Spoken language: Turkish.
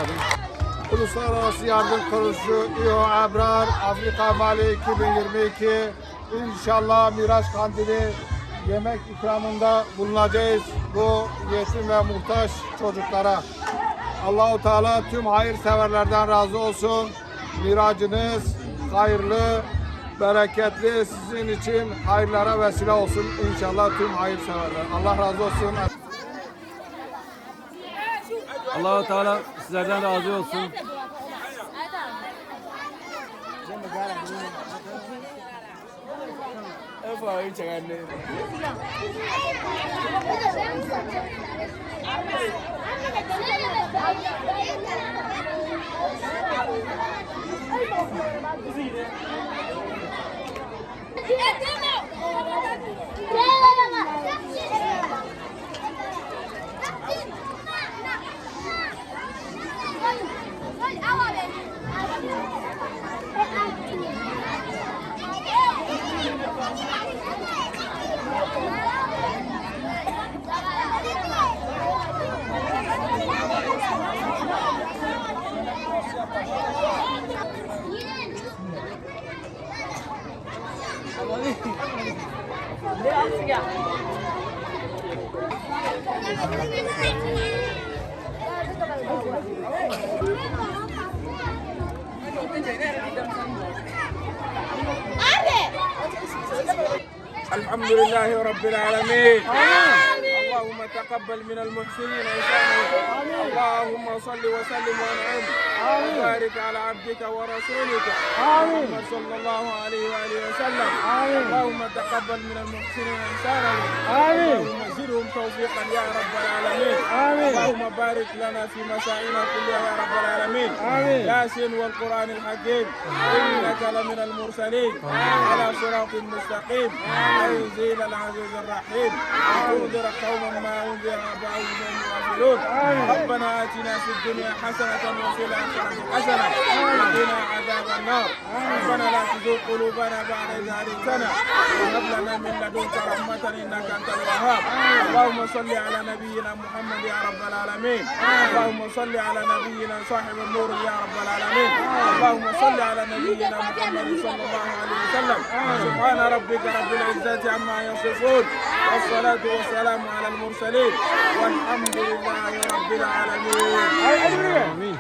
Anladım. Uluslararası Yardım Kuruluşu İO Ebrar Afrika Mali 2022 İnşallah Miraç Kandili yemek ikramında bulunacağız bu yetim ve muhtaç çocuklara. Allahu Teala tüm hayırseverlerden razı olsun. Miracınız hayırlı, bereketli, sizin için hayırlara vesile olsun inşallah tüm hayırseverler. Allah razı olsun. Allah-u Teala sizlerden razı olsun. Elhamdülillahi Rabbil alemin. Allahümme teqabbel minel muhsinin ihsanahum. Allahümme salli ve sellim ve en'im. Ve barik ala abdika ve rasulika. Muhammed sallallahu aleyhi ve aleyhi ve sellem. Allahümme teqabbel minel muhsinin ihsanahum. Allahümme zidhum tevfiqan ya Rabbel alemin. Allahümme barik lana fi mesaina kulliha ya Rabbel alemin. Yasin vel Kur'anil hakim. İnneke leminel mursalin. Ala sıratin müstakim. تنزيل العزيز الرحيم تنذر قوما ما انذر اباؤهم وهم غافلون ربنا اتنا في الدنيا حسنه وفي الاخره حسنه وقنا عذاب النار ربنا لا تزغ قلوبنا بعد إذ هديتنا وهب لنا من لدنك رحمه انك انت الوهاب اللهم صل على نبينا محمد يا رب العالمين اللهم صل على نبينا صاحب النور يا رب العالمين اللهم صل على نبينا محمد صلى الله عليه وسلم سبحان ربك رب العزة عما يصفون والصلاة والسلام على المرسلين والحمد لله رب العالمين.